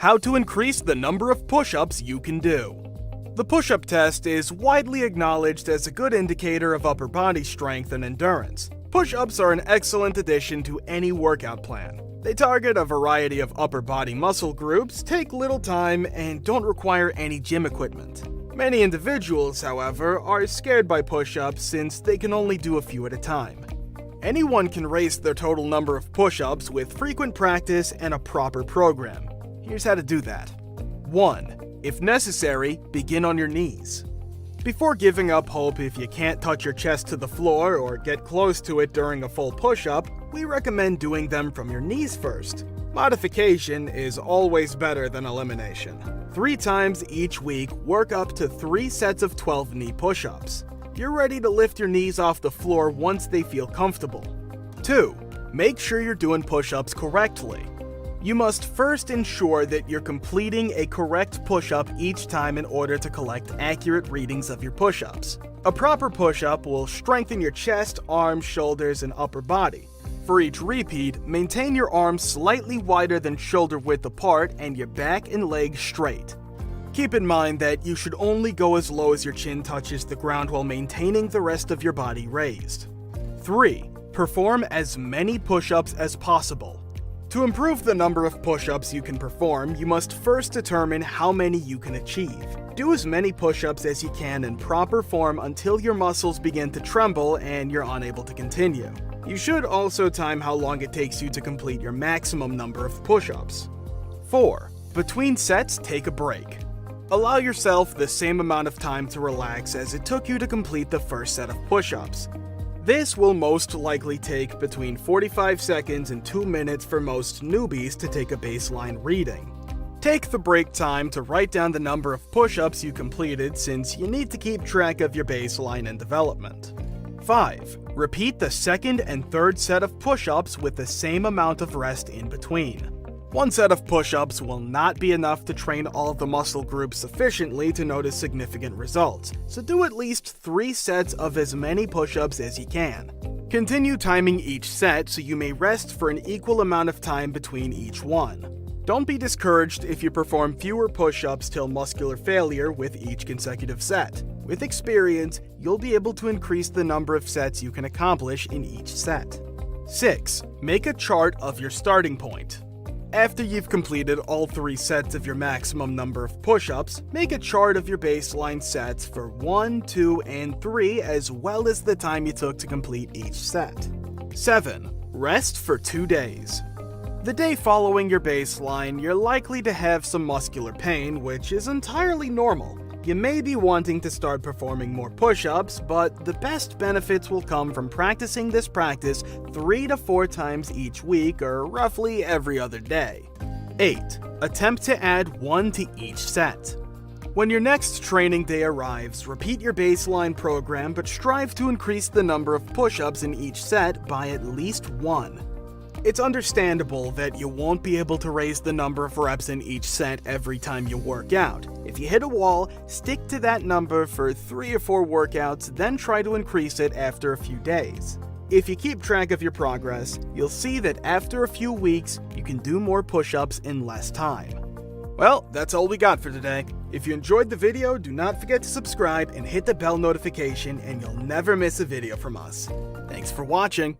How to increase the number of push-ups you can do. The push-up test is widely acknowledged as a good indicator of upper body strength and endurance. Push-ups are an excellent addition to any workout plan. They target a variety of upper body muscle groups, take little time, and don't require any gym equipment. Many individuals, however, are scared by push-ups since they can only do a few at a time. Anyone can raise their total number of push-ups with frequent practice and a proper program. Here's how to do that. 1. If necessary, begin on your knees. Before giving up hope if you can't touch your chest to the floor or get close to it during a full push-up, we recommend doing them from your knees first. Modification is always better than elimination. 3 times each week, work up to 3 sets of 12 knee push-ups. You're ready to lift your knees off the floor once they feel comfortable. 2. Make sure you're doing push-ups correctly. You must first ensure that you're completing a correct push-up each time in order to collect accurate readings of your push-ups. A proper push-up will strengthen your chest, arms, shoulders, and upper body. For each repeat, maintain your arms slightly wider than shoulder width apart and your back and legs straight. Keep in mind that you should only go as low as your chin touches the ground while maintaining the rest of your body raised. 3. Perform as many push-ups as possible. To improve the number of push-ups you can perform, you must first determine how many you can achieve. Do as many push-ups as you can in proper form until your muscles begin to tremble and you're unable to continue. You should also time how long it takes you to complete your maximum number of push-ups. 4. Between sets, take a break. Allow yourself the same amount of time to relax as it took you to complete the first set of push-ups. This will most likely take between 45 seconds and 2 minutes for most newbies to take a baseline reading. Take the break time to write down the number of push-ups you completed since you need to keep track of your baseline and development. 5. Repeat the second and third set of push-ups with the same amount of rest in between. 1 set of push-ups will not be enough to train all of the muscle groups sufficiently to notice significant results, so do at least 3 sets of as many push-ups as you can. Continue timing each set so you may rest for an equal amount of time between each one. Don't be discouraged if you perform fewer push-ups till muscular failure with each consecutive set. With experience, you'll be able to increase the number of sets you can accomplish in each set. 6. Make a chart of your starting point. After you've completed all 3 sets of your maximum number of push-ups, make a chart of your baseline sets for 1, 2, and 3 as well as the time you took to complete each set. 7. Rest for 2 days. The day following your baseline, you're likely to have some muscular pain, which is entirely normal. You may be wanting to start performing more push-ups, but the best benefits will come from practicing this practice 3 to 4 times each week or roughly every other day. 8. Attempt to add 1 to each set. When your next training day arrives, repeat your baseline program but strive to increase the number of push-ups in each set by at least 1. It's understandable that you won't be able to raise the number of reps in each set every time you work out. If you hit a wall, stick to that number for 3 or 4 workouts, then try to increase it after a few days. If you keep track of your progress, you'll see that after a few weeks, you can do more push-ups in less time. Well, that's all we got for today. If you enjoyed the video, do not forget to subscribe and hit the bell notification and you'll never miss a video from us. Thanks for watching.